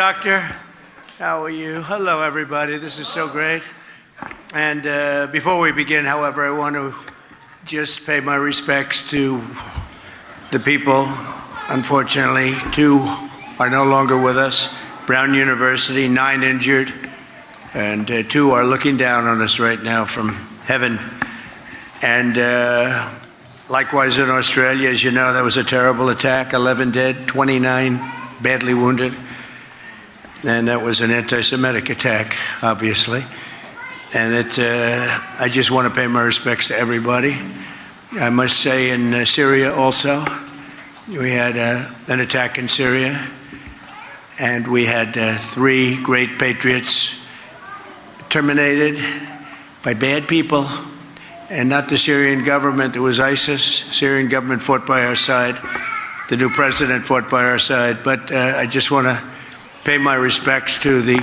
Doctor. How are you? Hello, everybody. This is so great. And before we begin, however, I want to just pay my respects to the people. Unfortunately, 2 are no longer with us. Brown University, 9 injured, and 2 are looking down on us right now from heaven. And likewise in Australia, as you know, that was a terrible attack, 11 dead, 29 badly wounded. And that was an anti-Semitic attack, obviously. And I just want to pay my respects to everybody. I must say in Syria also, we had an attack in Syria, and we had 3 great patriots terminated by bad people, and not the Syrian government. It was ISIS. Syrian government fought by our side. The new president fought by our side. But I just want to pay my respects to the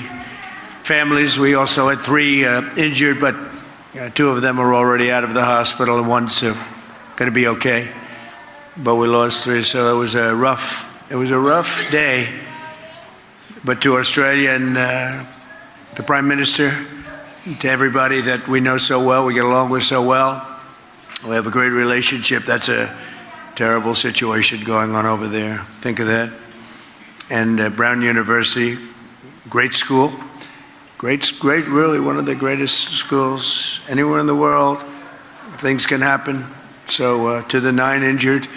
families. We also had 3 injured, but 2 of them are already out of the hospital, and one's going to be okay. But we lost 3, so it was a rough day. But to Australia and the Prime Minister, to everybody that we know so well, we get along with so well, we have a great relationship. That's a terrible situation going on over there. Think of that. And Brown University, great school, great, really one of the greatest schools anywhere in the world. Things can happen. So to the 9 injured,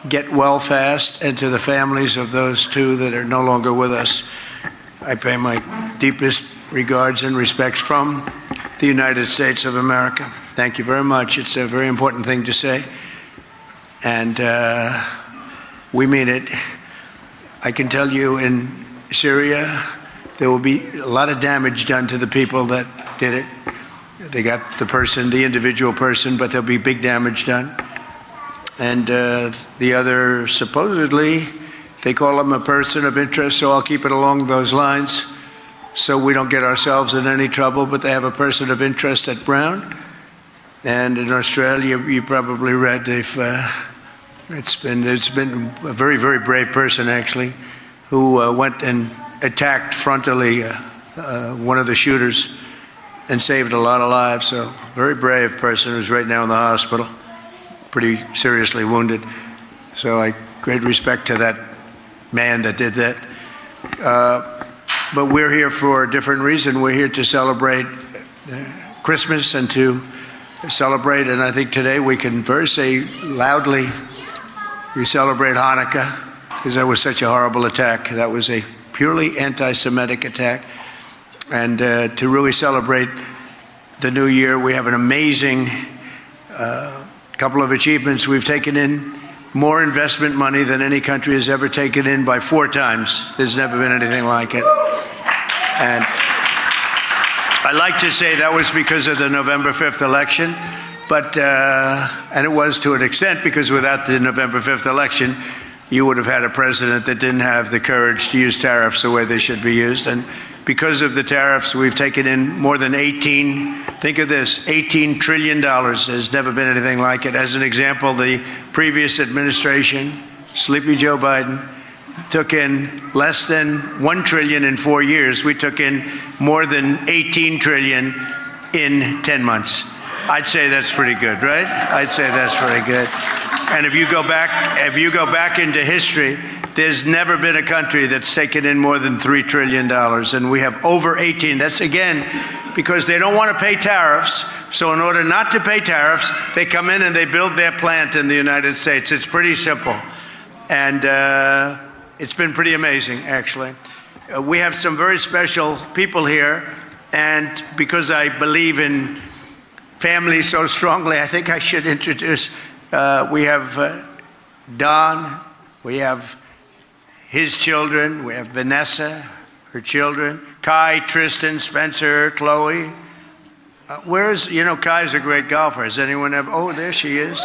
get well fast, and to the families of those 2 that are no longer with us, I pay my deepest regards and respects from the United States of America. Thank you very much. It's a very important thing to say, and we mean it. I can tell you in Syria, there will be a lot of damage done to the people that did it. They got the individual person, but there'll be big damage done. And the other, supposedly, they call him a person of interest, so I'll keep it along those lines so we don't get ourselves in any trouble. But they have a person of interest at Brown. And in Australia, you probably read it's been a very, very brave person, actually, who went and attacked frontally one of the shooters and saved a lot of lives. So very brave person who's right now in the hospital, pretty seriously wounded. So great respect to that man that did that. But we're here for a different reason. We're here to celebrate Christmas and to celebrate, and I think today we can say loudly, we celebrate Hanukkah, because that was such a horrible attack. That was a purely anti-Semitic attack. And to really celebrate the new year, we have an amazing couple of achievements. We've taken in more investment money than any country has ever taken in by 4 times. There's never been anything like it. And I like to say that was because of the November 5th election, but and it was to an extent, because without the November 5th election, you would have had a president that didn't have the courage to use tariffs the way they should be used. And because of the tariffs, we've taken in more than think of this, $18 trillion. There's never been anything like it. As an example, the previous administration, Sleepy Joe Biden, took in less than $1 trillion in 4 years. We took in more than $18 trillion in 10 months. I'd say that's pretty good, right? I'd say that's pretty good. And if you go back into history, there's never been a country that's taken in more than $3 trillion, and we have over 18. That's, again, because they don't want to pay tariffs. So in order not to pay tariffs, they come in and they build their plant in the United States. It's pretty simple. And it's been pretty amazing, actually. We have some very special people here, and because I believe in family so strongly, I think I should introduce, we have Don, we have his children, we have Vanessa, her children, Kai, Tristan, Spencer, Chloe. Kai's a great golfer. Has anyone ever, oh, there she is.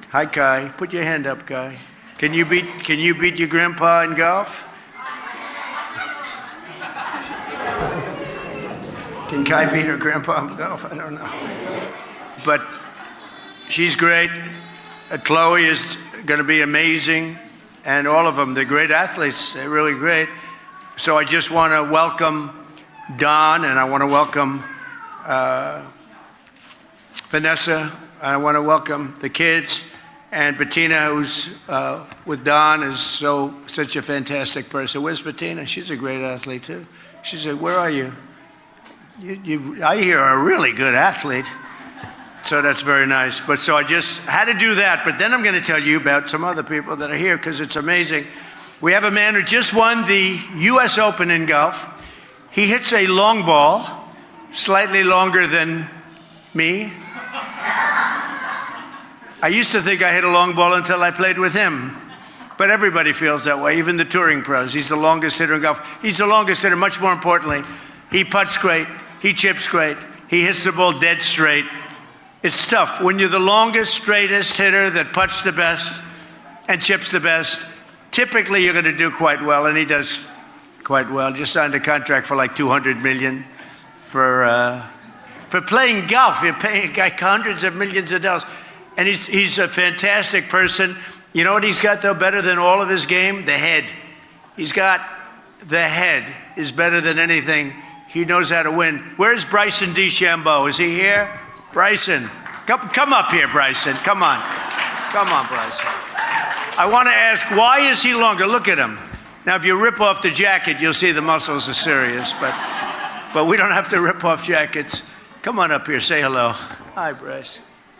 Hi, Kai. Put your hand up, Kai. Can you beat your grandpa in golf? Can Kai beat her grandpa in golf? I don't know. But she's great. Chloe is going to be amazing. And all of them, they're great athletes. They're really great. So I just want to welcome Don, and I want to welcome Vanessa. I want to welcome the kids, and Bettina, who's with Don, is such a fantastic person. Where's Bettina? She's a great athlete too. She said, "Where are you? I hear a really good athlete." So that's very nice. But so I just had to do that. But then I'm going to tell you about some other people that are here because it's amazing. We have a man who just won the U.S. Open in golf. He hits a long ball, slightly longer than me. I used to think I hit a long ball until I played with him. But everybody feels that way, even the touring pros. He's the longest hitter in golf. He's the longest hitter, much more importantly. He putts great. He chips great. He hits the ball dead straight. It's tough. When you're the longest, straightest hitter that putts the best and chips the best, typically you're going to do quite well, and he does quite well. Just signed a contract for like $200 million for playing golf. You're paying a guy hundreds of millions of dollars. And he's a fantastic person. You know what he's got, though, better than all of his game? The head. He's got the head is better than anything. He knows how to win. Where's Bryson DeChambeau? Is he here? Bryson. Come up here, Bryson. Come on. Come on, Bryson. I want to ask, why is he longer? Look at him. Now, if you rip off the jacket, you'll see the muscles are serious. But we don't have to rip off jackets. Come on up here. Say hello. Hi, Bryce.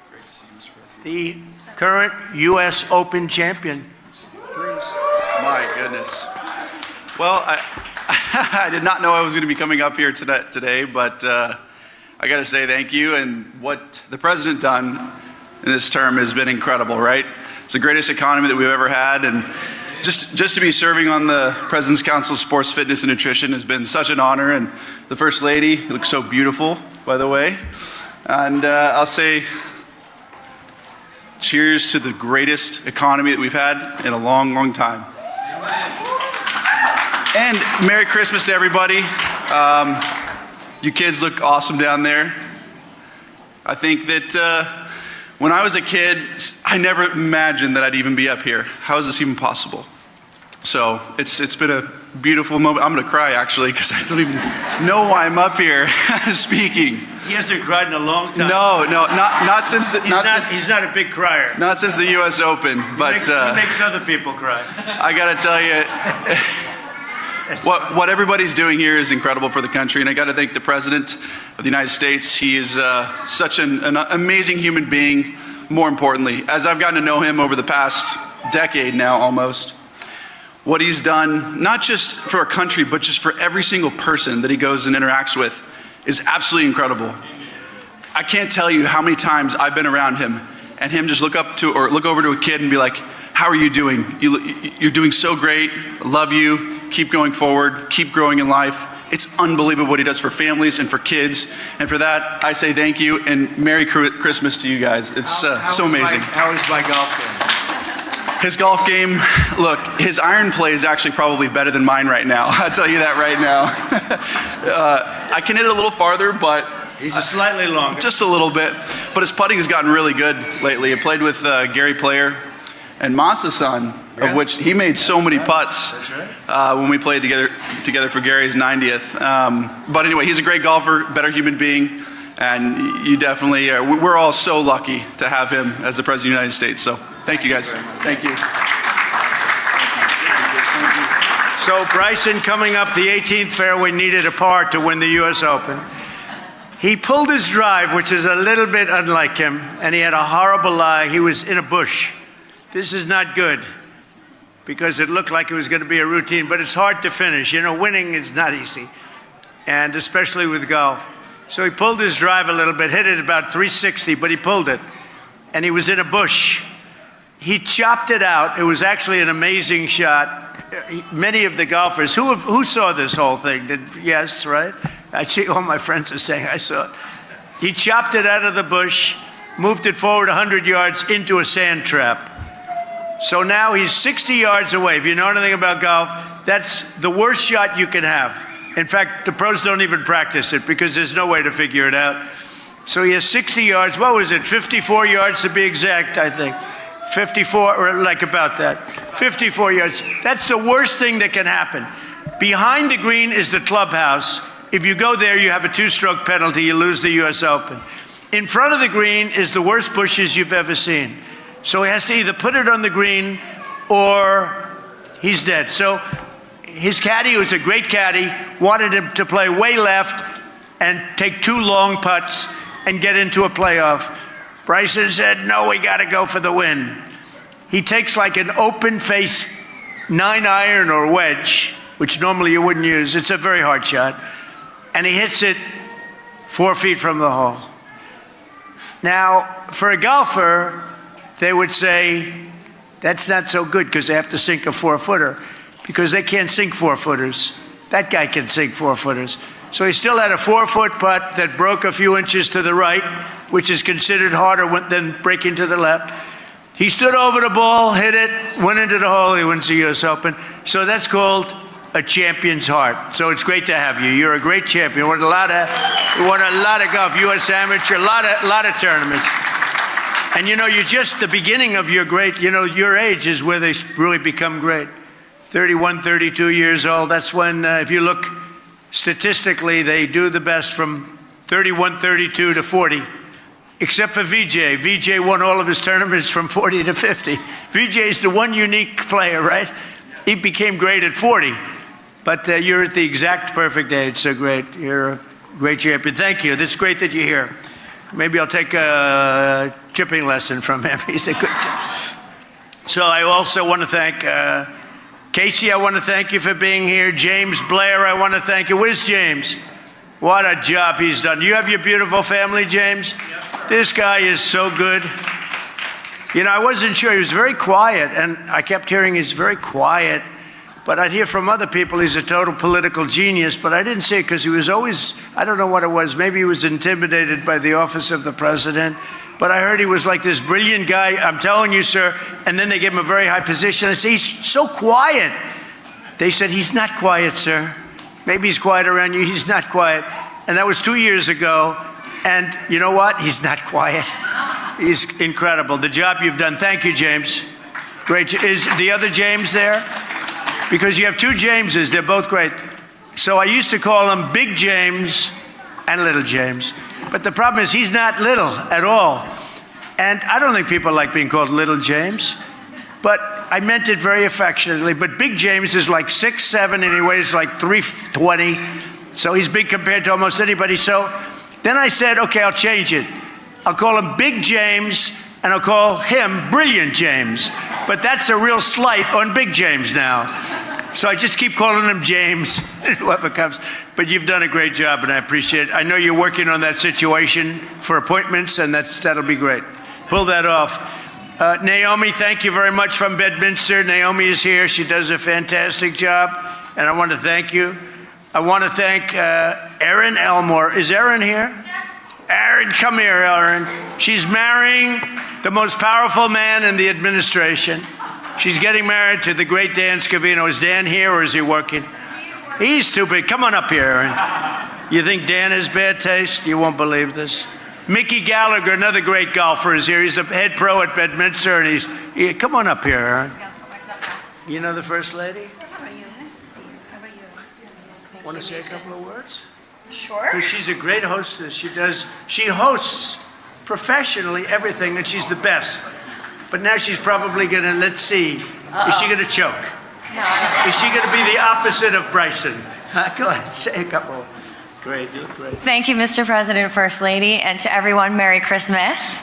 Great to see you, Mr. President. The current U.S. Open champion. Please. My goodness. Well, I did not know I was going to be coming up here today, but I got to say thank you. And what the president done in this term has been incredible, right? It's the greatest economy that we've ever had, and just to be serving on the President's Council of Sports, Fitness, and Nutrition has been such an honor. And the First Lady looks so beautiful, by the way. And I'll say, cheers to the greatest economy that we've had in a long, long time. And Merry Christmas to everybody. You kids look awesome down there. I think that when I was a kid, I never imagined that I'd even be up here. How is this even possible? So it's been a beautiful moment. I'm going to cry, actually, because I don't even know why I'm up here speaking. He hasn't cried in a long time. No, not since the. He's not a big crier. Not since the U.S. Open, but he makes other people cry. I got to tell you, what everybody's doing here is incredible for the country, and I got to thank the President of the United States. He is such an amazing human being. More importantly, as I've gotten to know him over the past decade now, almost. What he's done, not just for our country, but just for every single person that he goes and interacts with, is absolutely incredible. I can't tell you how many times I've been around him and him just look over to a kid and be like, "How are you doing? You're doing so great. Love you. Keep going forward. Keep growing in life." It's unbelievable what he does for families and for kids. And for that, I say thank you and Merry Christmas to you guys. It's so amazing. How is my golf game? His golf game, look, his iron play is actually probably better than mine right now. I'll tell you that right now. I can hit it a little farther, but he's a slightly longer. Just a little bit. But his putting has gotten really good lately. I played with Gary Player and Masa's son, of which he made so many putts when we played together for Gary's 90th. But anyway, he's a great golfer, better human being, and you definitely, we're all so lucky to have him as the President of the United States. So thank you, guys. Thank you. So Bryson, coming up the 18th fairway, needed a par to win the U.S. Open. He pulled his drive, which is a little bit unlike him, and he had a horrible lie. He was in a bush. This is not good because it looked like it was going to be a routine, but it's hard to finish. You know, winning is not easy, and especially with golf. So he pulled his drive a little bit, hit it about 360, but he pulled it, and he was in a bush. He chopped it out. It was actually an amazing shot. Many of the golfers, who saw this whole thing? Yes, right? I see all my friends are saying I saw it. He chopped it out of the bush, moved it forward 100 yards into a sand trap. So now he's 60 yards away. If you know anything about golf, that's the worst shot you can have. In fact, the pros don't even practice it because there's no way to figure it out. So he has 60 yards. What was it? 54 yards to be exact, I think. 54, or like about that. 54 yards. That's the worst thing that can happen. Behind the green is the clubhouse. If you go there, you have a 2-stroke penalty. You lose the U.S. Open. In front of the green is the worst bushes you've ever seen. So he has to either put it on the green or he's dead. So his caddy, who's a great caddy, wanted him to play way left and take 2 long putts and get into a playoff. Bryson said, no, we got to go for the win. He takes like an open-face 9-iron or wedge, which normally you wouldn't use. It's a very hard shot. And he hits it 4 feet from the hole. Now, for a golfer, they would say, that's not so good because they have to sink a 4-footer because they can't sink 4-footers. That guy can sink 4-footers. So he still had a 4-foot putt that broke a few inches to the right, which is considered harder than breaking to the left. He stood over the ball, hit it, went into the hole. He wins the U.S. Open. So that's called a champion's heart. So it's great to have you. You're a great champion. You won a lot of golf, U.S. Amateur, a lot of tournaments. And you know, you're just the beginning of your great, you know, your age is where they really become great. 31, 32 years old, that's when, if you look statistically, they do the best from 31, 32 to 40. Except for VJ. VJ won all of his tournaments from 40 to 50. VJ is the one unique player, right? He became great at 40. But you're at the exact perfect age, so great. You're a great champion. Thank you. It's great that you're here. Maybe I'll take a chipping lesson from him. He's a good champion. So I also want to thank Casey, I want to thank you for being here. James Blair, I want to thank you. Where's James? What a job he's done. You have your beautiful family, James? Yes, sir. This guy is so good. You know, I wasn't sure. He was very quiet, and I kept hearing he's very quiet. But I'd hear from other people he's a total political genius, but I didn't see it because he was always, I don't know what it was. Maybe he was intimidated by the office of the president. But I heard he was like this brilliant guy. I'm telling you, sir. And then they gave him a very high position. I said, he's so quiet. They said, he's not quiet, sir. Maybe he's quiet around you. He's not quiet. And that was 2 years ago. And you know what? He's not quiet. He's incredible. The job you've done. Thank you, James. Great. Is the other James there? Because you have 2 Jameses. They're both great. So I used to call him Big James and Little James. But the problem is he's not little at all. And I don't think people like being called Little James. But I meant it very affectionately. But Big James is like 6'7", and he weighs like 320. So he's big compared to almost anybody. So then I said, okay, I'll change it. I'll call him Big James, and I'll call him Brilliant James. But that's a real slight on Big James now. So I just keep calling him James, whoever comes. But you've done a great job, and I appreciate it. I know you're working on that situation for appointments, and that'll be great. Pull that off. Naomi, thank you very much from Bedminster. Naomi is here. She does a fantastic job, and I want to thank you. I want to thank Erin Elmore. Is Erin here? Erin, come here, Erin. She's marrying the most powerful man in the administration. She's getting married to the great Dan Scavino. Is Dan here or is he working? He's too big. Come on up here, Erin. You think Dan has bad taste? You won't believe this. Mickey Gallagher, another great golfer, is here. He's the head pro at Bedminster, and come on up here, Erin. You know the First Lady? How are you? Nice to see you. How are you? Want to say a couple of words? Sure. Because she's a great hostess. She hosts professionally everything, and she's the best. But now she's probably going to, let's see, is she going to choke? No. Is she going to be the opposite of Bryson? Go ahead, say a couple. Great, you look great. Thank you, Mr. President, First Lady, and to everyone, Merry Christmas.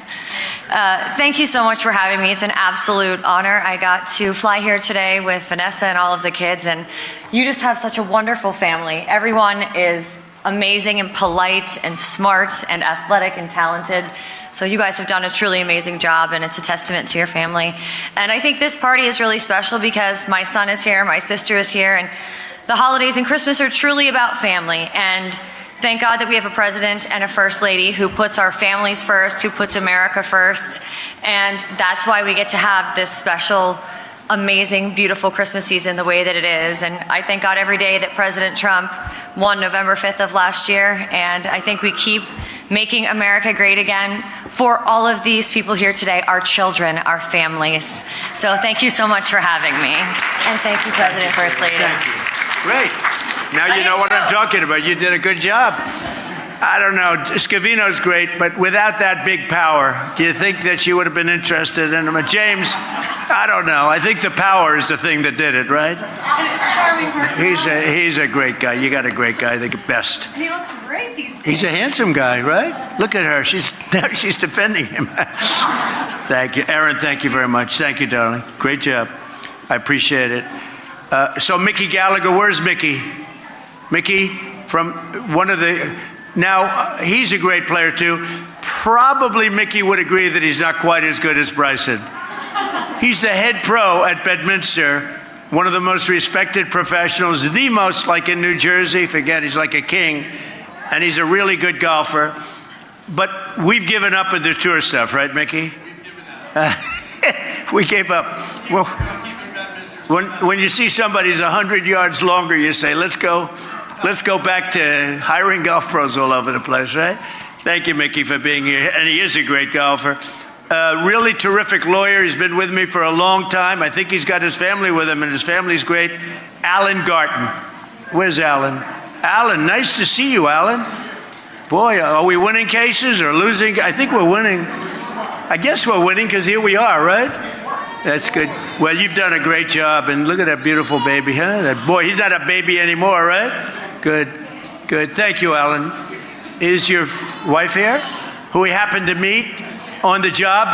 Thank you so much for having me. It's an absolute honor. I got to fly here today with Vanessa and all of the kids, and you just have such a wonderful family. Everyone is amazing and polite and smart and athletic and talented. So you guys have done a truly amazing job, and it's a testament to your family. And I think this party is really special because my son is here, my sister is here, and the holidays and Christmas are truly about family. And thank God that we have a president and a first lady who puts our families first, who puts America first. And that's why we get to have this special, amazing, beautiful Christmas season the way that it is. And I thank God every day that President Trump won November 5th of last year. And I think we keep making America great again for all of these people here today, our children, our families. So thank you so much for having me. And thank you, President, First Lady. Thank you. Great. Now you know what I'm talking about. You did a good job. I don't know. Scavino's great, but without that big power, do you think that she would have been interested in him? James, I don't know. I think the power is the thing that did it, right? And his charming personality. He's a great guy. You got a great guy, the best. And he looks great these days. He's a handsome guy, right? Look at her. She's defending him. Thank you. Aaron, thank you very much. Thank you, darling. Great job. I appreciate it. So Mickey Gallagher, where's Mickey? Mickey from one of the... Now, he's a great player, too. Probably Mickey would agree that he's not quite as good as Bryson. He's the head pro at Bedminster, one of the most respected professionals, the most, like in New Jersey. Forget, he's like a king. And he's a really good golfer. But we've given up on the tour stuff, right, Mickey? We gave up. Well, when you see somebody's 100 yards longer, you say, let's go back to hiring golf pros all over the place, right? Thank you, Mickey, for being here. And he is a great golfer. Really terrific lawyer. He's been with me for a long time. I think he's got his family with him, and his family's great. Alan Garton. Where's Alan? Alan, nice to see you, Alan. Boy, are we winning cases or losing? I think we're winning. I guess we're winning because here we are, right? That's good. Well, you've done a great job, and look at that beautiful baby, huh? That boy, he's not a baby anymore, right? Good, good. Thank you, Alan. Is your wife here? Who we happened to meet on the job?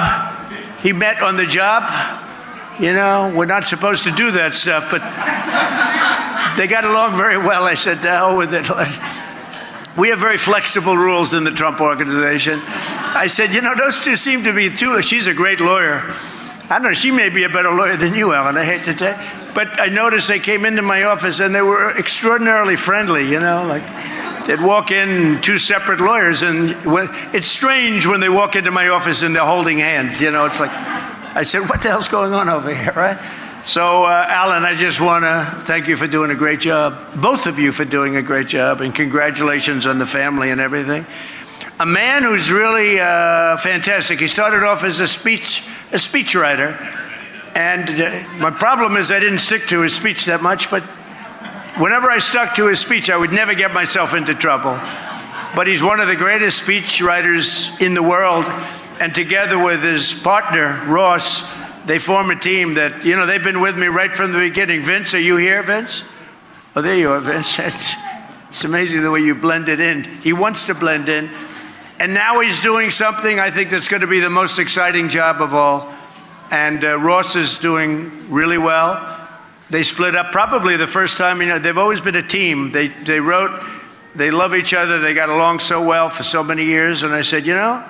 He met on the job. You know, we're not supposed to do that stuff, but they got along very well. I said, to hell with it. We have very flexible rules in the Trump organization. I said, you know, those two seem to be too. She's a great lawyer. I don't know, she may be a better lawyer than you, Alan, I hate to say. But I noticed they came into my office and they were extraordinarily friendly, you know, like they'd walk in, two separate lawyers, and it's strange when they walk into my office and they're holding hands, you know, it's like, I said, what the hell's going on over here, right? So, Alan, I just want to thank you for doing a great job, both of you for doing a great job, and congratulations on the family and everything. A man who's really fantastic. He started off as a speechwriter, and my problem is I didn't stick to his speech that much, but whenever I stuck to his speech, I would never get myself into trouble. But he's one of the greatest speechwriters in the world, and together with his partner, Ross, they form a team that, you know, they've been with me right from the beginning. Vince, are you here, Vince? Oh, there you are, Vince. It's amazing the way you blended in. He wants to blend in. And now he's doing something I think that's going to be the most exciting job of all. And Ross is doing really well. They split up probably the first time. You know, they've always been a team. They wrote, they love each other. They got along so well for so many years. And I said, you know,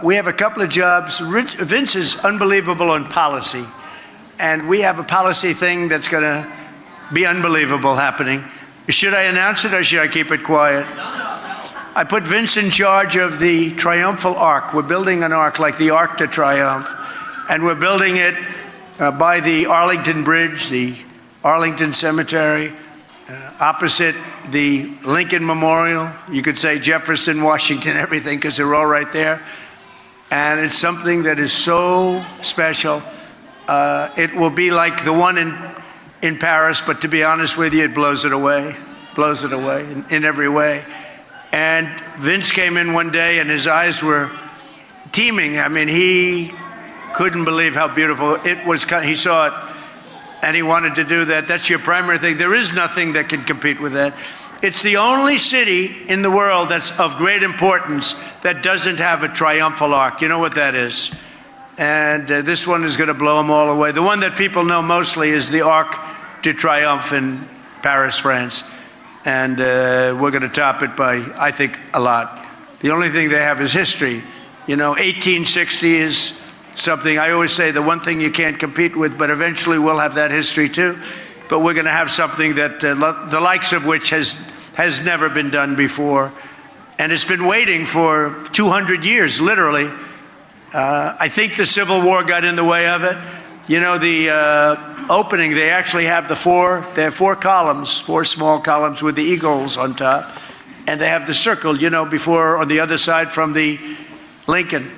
we have a couple of jobs. Vince is unbelievable on policy. And we have a policy thing that's going to be unbelievable happening. Should I announce it or should I keep it quiet? I put Vince in charge of the Triumphal Arch. We're building an ark like the Arc de Triomphe. And we're building it by the Arlington Bridge, the Arlington Cemetery, opposite the Lincoln Memorial. You could say Jefferson, Washington, everything, because they're all right there. And it's something that is so special. It will be like the one in Paris, but to be honest with you, it blows it away in every way. And Vince came in one day and his eyes were teeming. I mean, he couldn't believe how beautiful it was. He saw it and he wanted to do that. That's your primary thing. There is nothing that can compete with that. It's the only city in the world that's of great importance that doesn't have a triumphal arch. You know what that is? And this one is going to blow them all away. The one that people know mostly is the Arc de Triomphe in Paris, France. And we're going to top it by, I think, a lot. The only thing they have is history. You know, 1860 is something, I always say, the one thing you can't compete with, but eventually we'll have that history too. But we're going to have something that the likes of which has never been done before. And it's been waiting for 200 years, literally. I think the Civil War got in the way of it. You know, the opening, they actually have they have four columns, four small columns with the eagles on top. And they have the circle, you know, before on the other side from the Lincoln.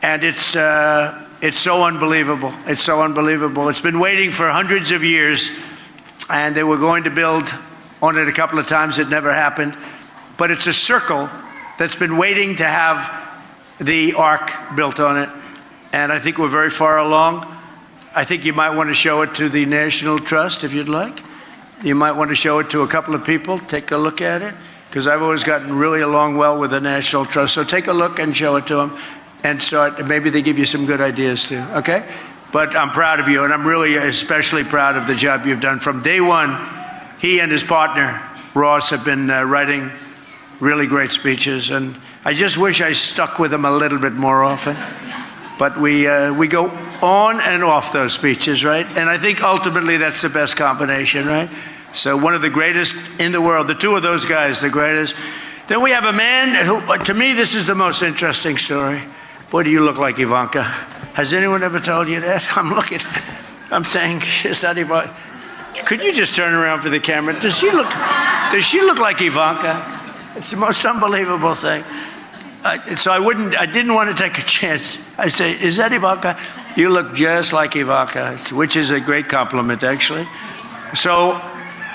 And it's so unbelievable. It's so unbelievable. It's been waiting for hundreds of years. And they were going to build on it a couple of times. It never happened. But it's a circle that's been waiting to have the ark built on it. And I think we're very far along. I think you might want to show it to the National Trust if you'd like. You might want to show it to a couple of people. Take a look at it. Because I've always gotten really along well with the National Trust. So take a look and show it to them and start. Maybe they give you some good ideas too, okay? But I'm proud of you, and I'm really especially proud of the job you've done. From day one, he and his partner, Ross, have been writing really great speeches, and I just wish I stuck with them a little bit more often. But we go on and off those speeches, right? And I think ultimately that's the best combination, right? So one of the greatest in the world, the two of those guys, the greatest. Then we have a man who, to me, this is the most interesting story. Boy, do you look like Ivanka. Has anyone ever told you that? I'm saying, is that Ivanka? Could you just turn around for the camera? Does she look like Ivanka? It's the most unbelievable thing. So I didn't want to take a chance. I say, is that Ivanka? You look just like Ivanka, which is a great compliment, actually. So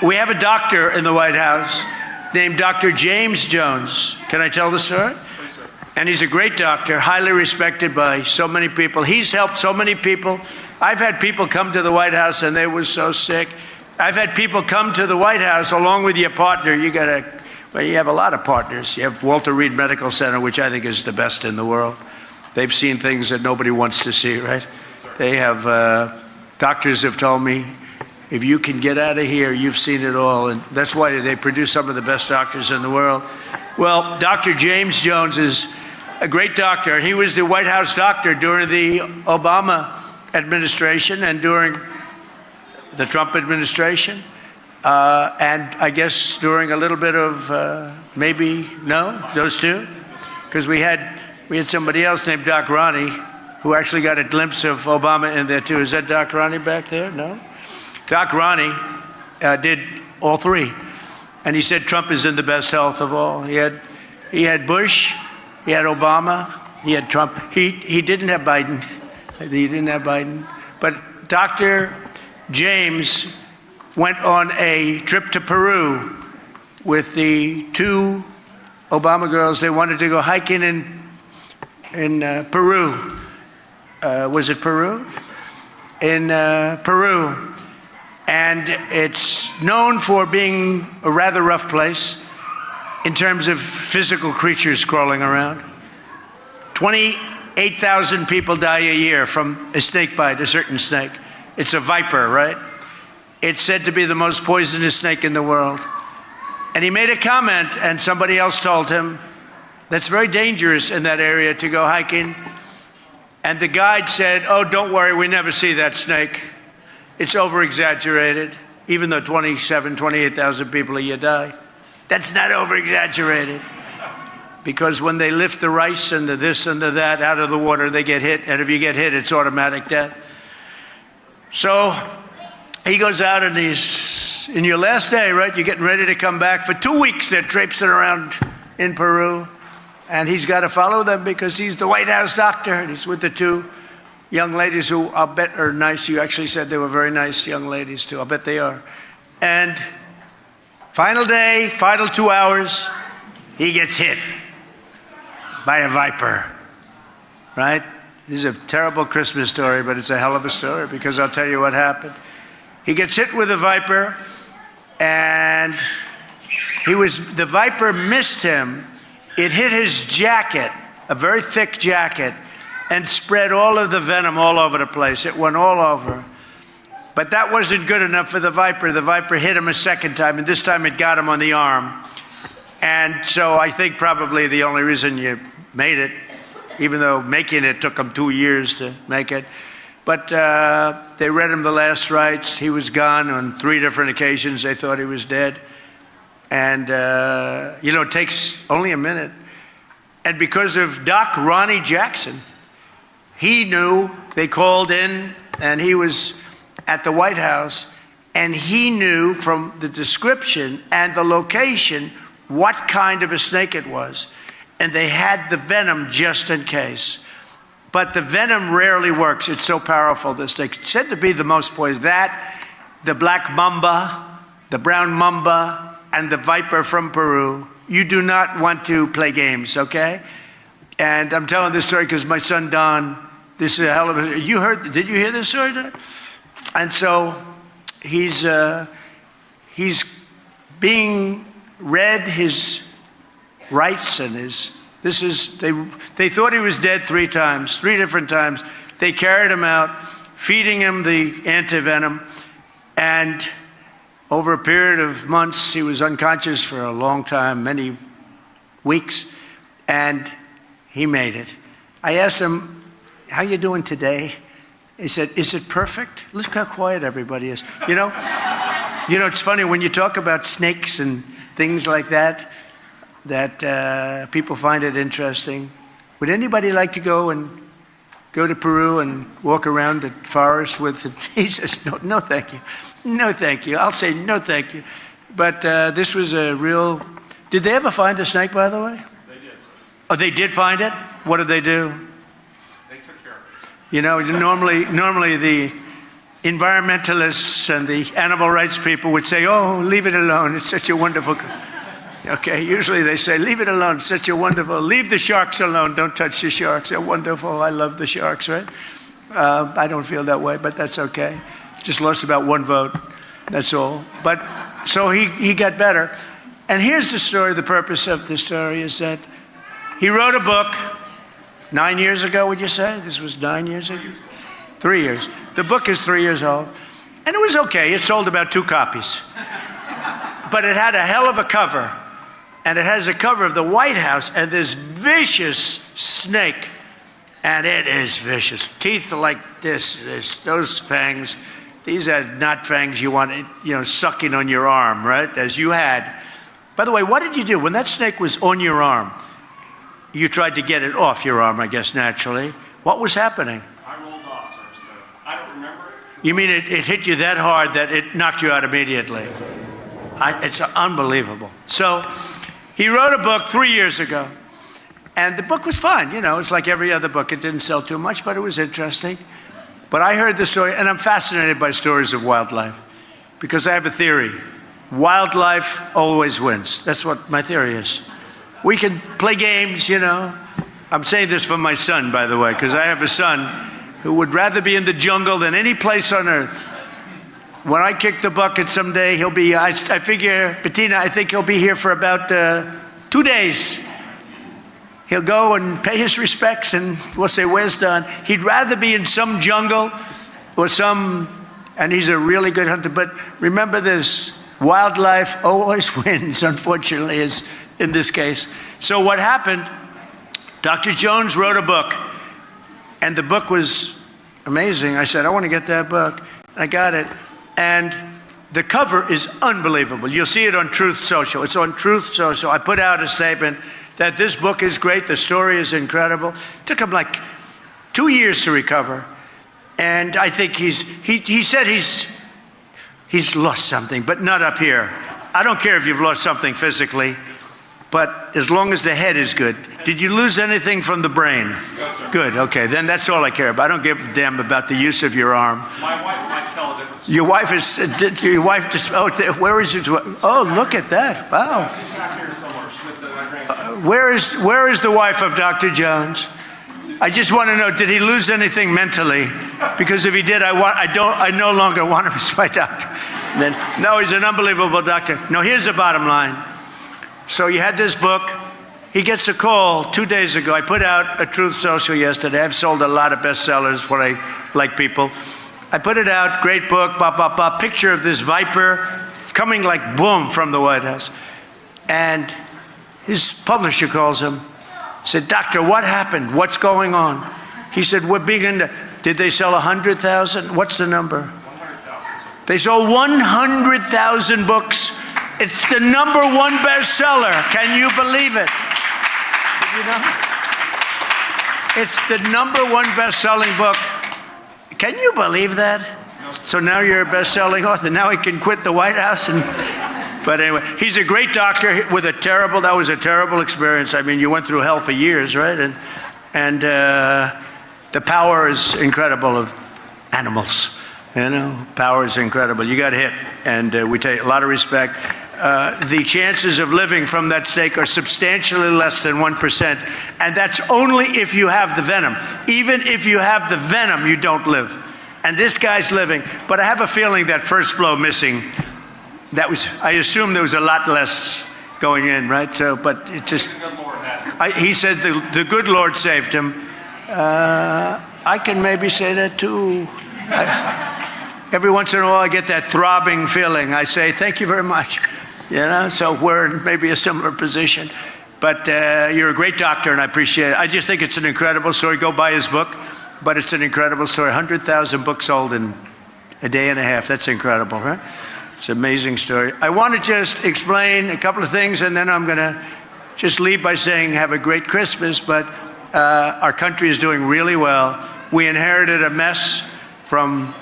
we have a doctor in the White House named Dr. James Jones. Can I tell the story? And he's a great doctor, highly respected by so many people. He's helped so many people. I've had people come to the White House and they were so sick. I've had people come to the White House along with your partner. You have a lot of partners. You have Walter Reed Medical Center, which I think is the best in the world. They've seen things that nobody wants to see, right? They have, doctors have told me, if you can get out of here, you've seen it all. And that's why they produce some of the best doctors in the world. Well, Dr. James Jones is a great doctor. He was the White House doctor during the Obama administration and during the Trump administration. And I guess during a little bit of those two. Because we had somebody else named Doc Ronnie who actually got a glimpse of Obama in there too. Is that Doc Ronnie back there? No? Doc Ronnie did all three. And he said Trump is in the best health of all. He had Bush, he had Obama, he had Trump. He didn't have Biden. He didn't have Biden. But Dr. James went on a trip to Peru with the two Obama girls. They wanted to go hiking in Peru. Was it Peru? In Peru. And it's known for being a rather rough place in terms of physical creatures crawling around. 28,000 people die a year from a snake bite, a certain snake. It's a viper, right? It's said to be the most poisonous snake in the world. And he made a comment, and somebody else told him, that's very dangerous in that area to go hiking. And the guide said, oh, don't worry, we never see that snake. It's over-exaggerated, even though 28,000 people a year die. That's not over-exaggerated. Because when they lift the rice and the this and the that out of the water, they get hit. And if you get hit, it's automatic death. So he goes out and he's, in your last day, right? You're getting ready to come back. For 2 weeks, they're traipsing around in Peru. And he's got to follow them because he's the White House doctor. And he's with the two young ladies who I'll bet are nice. You actually said they were very nice young ladies too. I'll bet they are. And final day, final 2 hours, he gets hit by a viper, right? This is a terrible Christmas story, but it's a hell of a story because I'll tell you what happened. He gets hit with a viper and the viper missed him. It hit his jacket, a very thick jacket, and spread all of the venom all over the place. It went all over. But that wasn't good enough for the viper. The viper hit him a second time, and this time it got him on the arm. And so I think probably the only reason you made it, even though making it took him 2 years to make it, but they read him the last rites. He was gone on 3 different occasions. They thought he was dead. And, it takes only a minute. And because of Doc Ronnie Jackson, he knew, they called in, and he was at the White House, and he knew from the description and the location what kind of a snake it was. And they had the venom just in case. But the venom rarely works. It's so powerful, this snake. It's said to be the most poisonous. That, the black mamba, the brown mamba, and the viper from Peru. You do not want to play games, okay? And I'm telling this story because my son Don, this is a hell of a, did you hear this story, Don? And so he's being read his rights and they thought he was dead 3 times, 3 different times. They carried him out, feeding him the antivenom, and over a period of months, he was unconscious for a long time, many weeks, and he made it. I asked him, how you doing today? He said, is it perfect? Look how quiet everybody is. You know, it's funny when you talk about snakes and things like that, that people find it interesting. Would anybody like to go to Peru and walk around the forest with it? He says, no, thank you. No, thank you. I'll say no, thank you. But this was a real, did they ever find the snake, by the way? They did. Oh, they did find it? What did they do? They took care of it. You know, normally the environmentalists and the animal rights people would say, oh, leave it alone. It's such a wonderful, okay, usually they say, leave it alone. It's such a wonderful, leave the sharks alone. Don't touch the sharks. They're wonderful. I love the sharks, right? I don't feel that way, but that's okay. Just lost about 1 vote. That's all. But so he got better. And here's the story. The purpose of the story is that he wrote a book 9 years ago, would you say? This was 9 years ago? 3 years. The book is 3 years old. And it was okay. It sold about 2 copies. But it had a hell of a cover. And it has a cover of the White House and this vicious snake. And it is vicious. Teeth are like this, those fangs. These are not fangs you want, sucking on your arm, right? As you had. By the way, what did you do? When that snake was on your arm, you tried to get it off your arm, I guess, naturally. What was happening? I rolled off, sir, so I don't remember it. You mean it hit you that hard that it knocked you out immediately? It's unbelievable. So he wrote a book 3 years ago. And the book was fine. It's like every other book. It didn't sell too much, but it was interesting. But I heard the story, and I'm fascinated by stories of wildlife because I have a theory. Wildlife always wins. That's what my theory is. We can play games, I'm saying this for my son, by the way, because I have a son who would rather be in the jungle than any place on earth. When I kick the bucket someday, he'll be, I figure, Bettina, I think he'll be here for about 2 days. He'll go and pay his respects, and we'll say, where's Don? He'd rather be in some jungle or and he's a really good hunter. But remember this, wildlife always wins, unfortunately, is in this case. So what happened, Dr. Jones wrote a book, and the book was amazing. I said, I want to get that book. I got it. And the cover is unbelievable. You'll see it on Truth Social. It's on Truth Social. I put out a statement that this book is great, the story is incredible. It took him like 2 years to recover. And I think he said he's lost something, but not up here. I don't care if you've lost something physically, but as long as the head is good. Did you lose anything from the brain? No, sir. Good, okay, then that's all I care about. I don't give a damn about the use of your arm. My wife might tell a difference. Your wife just, where is it? Oh, look at that, wow. She's back here somewhere. She's with my grandson. Where is the wife of Dr. Jones? I just want to know, did he lose anything mentally? Because if he did, I no longer want him as my doctor. No, he's an unbelievable doctor. No, here's the bottom line. So you had this book. He gets a call 2 days ago. I put out a Truth Social yesterday. I've sold a lot of bestsellers, what I like people. I put it out, great book, picture of this viper coming like boom from the White House. And his publisher calls him, said, doctor, what happened? What's going on? He said, we're big into, did they sell 100,000? What's the number? 100,000. They sold 100,000 books. It's the #1 bestseller. Can you believe it? Did you know? It's the #1 best-selling book. Can you believe that? No. So now you're a best-selling author. Now he can quit the White House. But anyway, he's a great doctor with that was a terrible experience. I mean, you went through hell for years, right? And the power is incredible of animals. Power is incredible. You got hit, and we take a lot of respect. the chances of living from that stake are substantially less than 1%. And that's only if you have the venom. Even if you have the venom, you don't live. And this guy's living. But I have a feeling that first blow missing, I assume there was a lot less going in, right? So, but it just, he said the good Lord saved him. I can maybe say that too. Every once in a while I get that throbbing feeling. I say, thank you very much. You know, so we're in maybe a similar position. But you're a great doctor, and I appreciate it. I just think it's an incredible story. Go buy his book. But it's an incredible story. 100,000 books sold in a day and a half. That's incredible, right? It's an amazing story. I want to just explain a couple of things, and then I'm going to just leave by saying have a great Christmas. But our country is doing really well. We inherited a mess from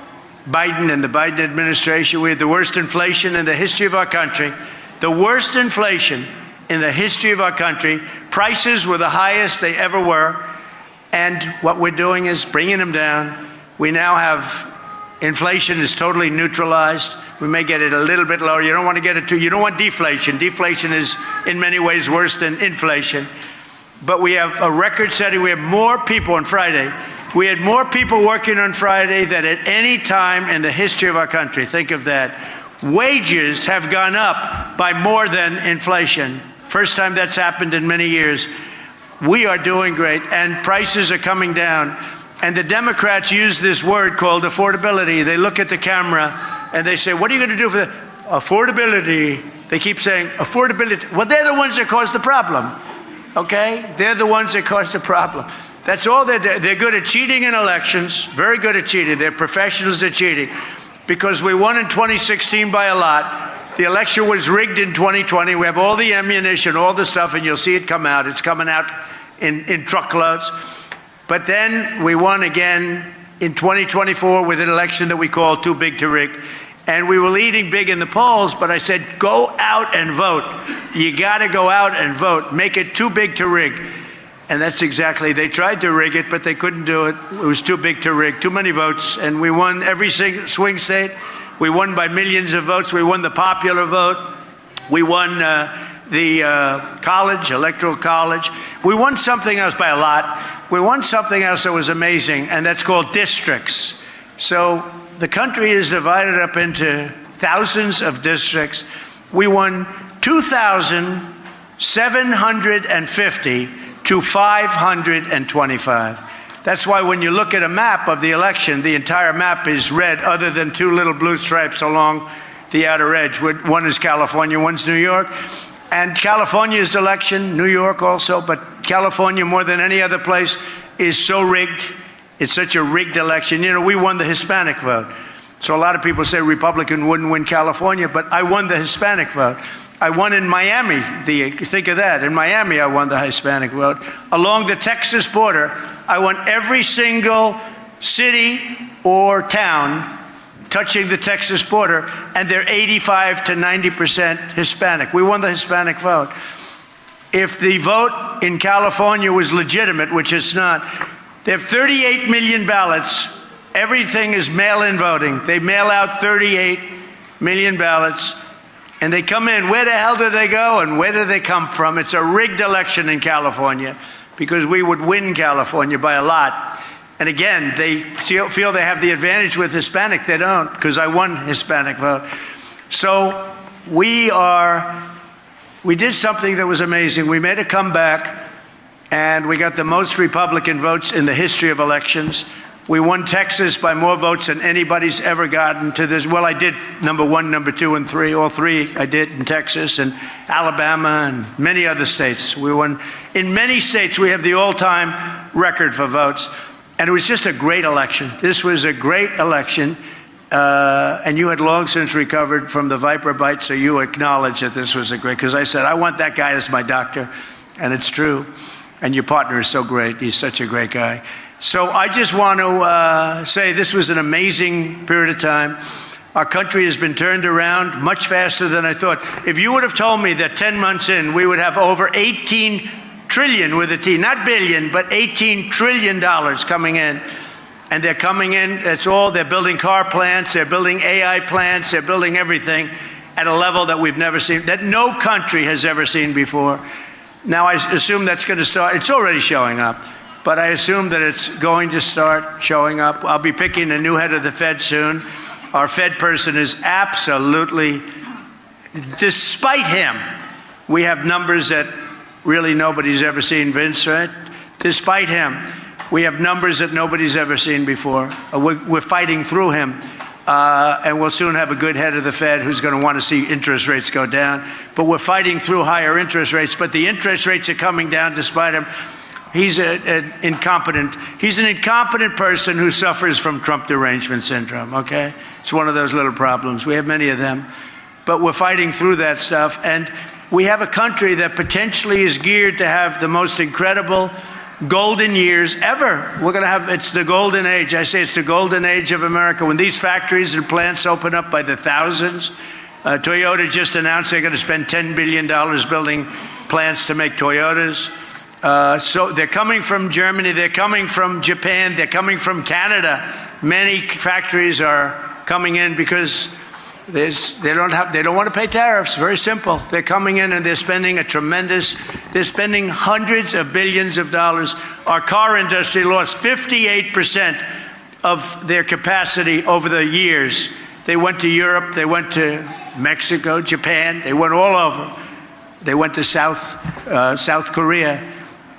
Biden and the Biden administration. We had the worst inflation in the history of our country. The worst inflation in the history of our country. Prices were the highest they ever were. And what we're doing is bringing them down. We now have inflation is totally neutralized. We may get it a little bit lower. You don't want to get it too. You don't want deflation. Deflation is in many ways worse than inflation. But we have a record setting. We have more people on Friday. We had more people working on Friday than at any time in the history of our country. Think of that. Wages have gone up by more than inflation. First time that's happened in many years. We are doing great, and prices are coming down. And the Democrats use this word called affordability. They look at the camera and they say, what are you going to do for the affordability? They keep saying affordability. Well, they're the ones that caused the problem. Okay? They're the ones that caused the problem. That's all they're good at cheating in elections, very good at cheating. They're professionals at cheating. Because we won in 2016 by a lot. The election was rigged in 2020. We have all the ammunition, all the stuff, and you'll see it come out. It's coming out in truckloads. But then we won again in 2024 with an election that we call too big to rig. And we were leading big in the polls, but I said, go out and vote. You got to go out and vote. Make it too big to rig. And that's exactly, they tried to rig it, but they couldn't do it. It was too big to rig, too many votes. And we won every swing state. We won by millions of votes. We won the popular vote. We won the college, electoral college. We won something else by a lot. We won something else that was amazing, and that's called districts. So the country is divided up into thousands of districts. We won 2,750 to 525. That's why when you look at a map of the election, the entire map is red other than two little blue stripes along the outer edge. One is California, one's New York. And California's election, New York also, but California more than any other place is so rigged. It's such a rigged election. You know, we won the Hispanic vote. So a lot of people say Republican wouldn't win California, but I won the Hispanic vote. I won in Miami. Think of that. In Miami, I won the Hispanic vote. Along the Texas border, I won every single city or town touching the Texas border, and they're 85 to 90% Hispanic. We won the Hispanic vote. If the vote in California was legitimate, which it's not, they have 38 million ballots. Everything is mail-in voting. They mail out 38 million ballots. And they come in. Where the hell do they go and where do they come from? It's a rigged election in California because we would win California by a lot. And again, they feel they have the advantage with Hispanic. They don't, because I won Hispanic vote. So we did something that was amazing. We made a comeback, and we got the most Republican votes in the history of elections. We won Texas by more votes than anybody's ever gotten to this. Well, I did number 1, number 2, and 3. All 3 I did in Texas and Alabama and many other states. We won. In many states, we have the all-time record for votes. And it was just a great election. This was a great election. And you had long since recovered from the viper bite, so you acknowledge that this was a great, because I said, I want that guy as my doctor. And it's true. And your partner is so great. He's such a great guy. So I just want to say this was an amazing period of time. Our country has been turned around much faster than I thought. If you would have told me that 10 months in, we would have over 18 trillion with a T, not billion, but $18 trillion coming in. And they're coming in, that's all, they're building car plants, they're building AI plants, they're building everything. at a level that we've never seen, that no country has ever seen before. Now, I assume that's going to start. It's already showing up, but I assume that it's going to start showing up. I'll be picking a new head of the Fed soon. Our Fed person is absolutely, despite him, we have numbers that really nobody's ever seen, Vince, right? Despite him, we have numbers that nobody's ever seen before. We're fighting through him. And we'll soon have a good head of the Fed who's going to want to see interest rates go down. But we're fighting through higher interest rates. But the interest rates are coming down despite him. He's an incompetent person who suffers from Trump derangement syndrome, okay? It's one of those little problems. We have many of them. But we're fighting through that stuff. And we have a country that potentially is geared to have the most incredible golden years ever. We're going to have, it's the golden age. I say it's the golden age of America. When these factories and plants open up by the thousands, Toyota just announced they're going to spend $10 billion building plants to make Toyotas. So they're coming from Germany, they're coming from Japan, they're coming from Canada. Many factories are coming in because they don't want to pay tariffs. Very simple. They're coming in and they're spending they're spending hundreds of billions of dollars. Our car industry lost 58% of their capacity over the years. They went to Europe, they went to Mexico, Japan, they went all over. They went to South Korea.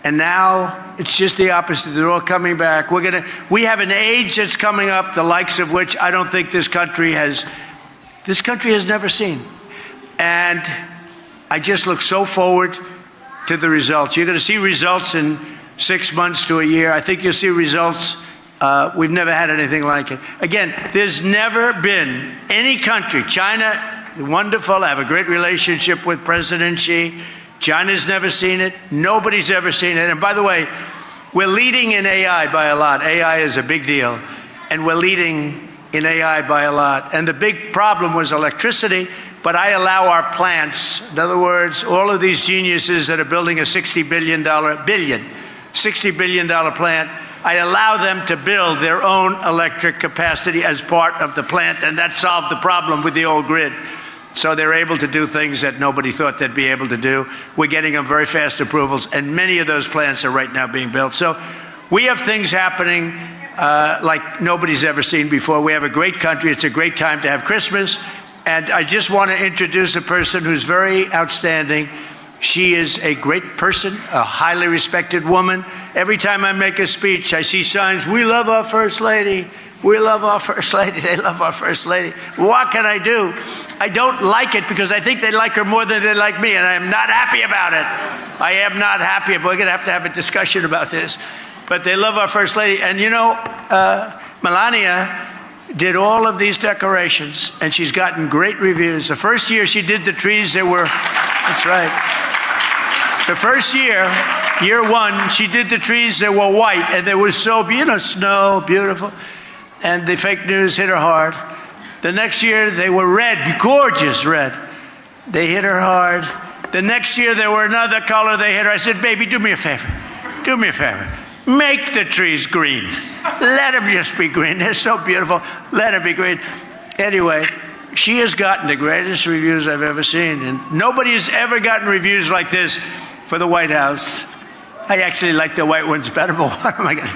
And now it's just the opposite. They're all coming back. We have an age that's coming up, the likes of which I don't think this country has never seen. And I just look so forward to the results. You're going to see results in 6 months to a year. I think you'll see results. We've never had anything like it. Again, there's never been any country. China, wonderful. I have a great relationship with President Xi. China's never seen it. Nobody's ever seen it. And by the way, we're leading in AI by a lot. AI is a big deal. And we're leading in AI by a lot. And the big problem was electricity, but I allow our plants, in other words, all of these geniuses that are building a $60 billion plant, I allow them to build their own electric capacity as part of the plant, and that solved the problem with the old grid. So they're able to do things that nobody thought they'd be able to do. We're getting them very fast approvals, and many of those plants are right now being built. So we have things happening like nobody's ever seen before. We have a great country. It's a great time to have Christmas. And I just want to introduce a person who's very outstanding. She is a great person, a highly respected woman. Every time I make a speech, I see signs, "We love our First Lady. We love our First Lady. They love our First Lady." What can I do? I don't like it because I think they like her more than they like me, and I am not happy about it. I am not happy. We're going to have a discussion about this. But they love our First Lady. And you know, Melania did all of these decorations, and she's gotten great reviews. The first year she did the trees, that's right. The first year one, she did the trees, they were white, and they were so, snow, beautiful. And the fake news hit her hard. The next year, they were red, gorgeous red. They hit her hard. The next year, they were another color, they hit her. I said, "Baby, do me a favor. Do me a favor. Make the trees green. Let them just be green. They're so beautiful. Let them be green." Anyway, she has gotten the greatest reviews I've ever seen. And nobody has ever gotten reviews like this for the White House. I actually like the white ones better, but what am I going to...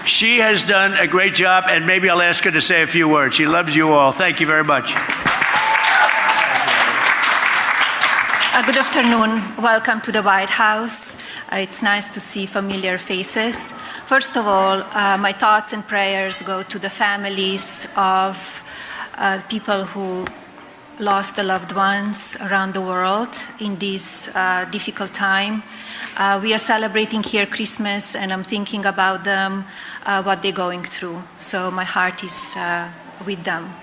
She has done a great job, and maybe I'll ask her to say a few words. She loves you all. Thank you very much. Good afternoon. Welcome to the White House. It's nice to see familiar faces. First of all, my thoughts and prayers go to the families of people who lost their loved ones around the world in this difficult time. We are celebrating here Christmas, and I'm thinking about them, what they're going through. So my heart is with them.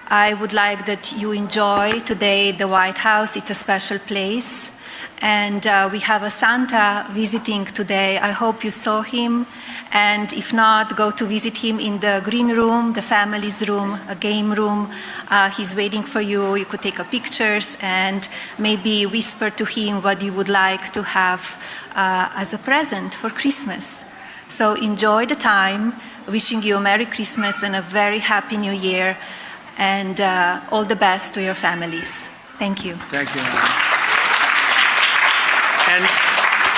I would like that you enjoy today the White House. It's a special place. And we have a Santa visiting today. I hope you saw him. And if not, go to visit him in the green room, the family's room, a game room. He's waiting for you. You could take pictures and maybe whisper to him what you would like to have as a present for Christmas. So enjoy the time. Wishing you a Merry Christmas and a very Happy New Year. and all the best to your families. Thank you. Thank you. And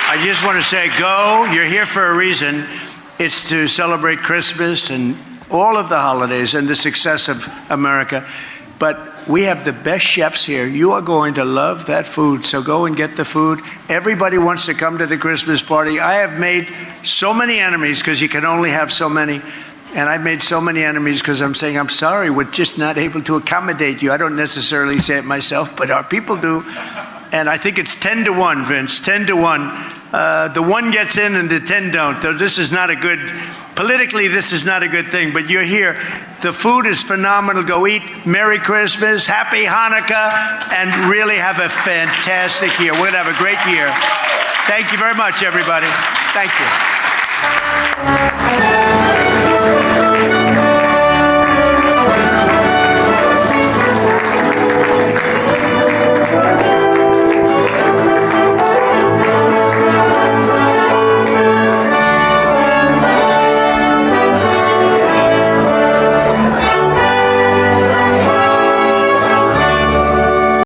I just want to say, go. You're here for a reason. It's to celebrate Christmas and all of the holidays and the success of America. But we have the best chefs here. You are going to love that food, so go and get the food. Everybody wants to come to the Christmas party. I have made so many enemies because you can only have so many. And I've made so many enemies because I'm saying, I'm sorry, we're just not able to accommodate you. I don't necessarily say it myself, but our people do. And I think it's 10 to 1, Vince, 10 to 1. The 1 gets in and the 10 don't. This is not a good, politically, this is not a good thing, but you're here. The food is phenomenal. Go eat. Merry Christmas, Happy Hanukkah, and really have a fantastic year. We're going to have a great year. Thank you very much, everybody. Thank you.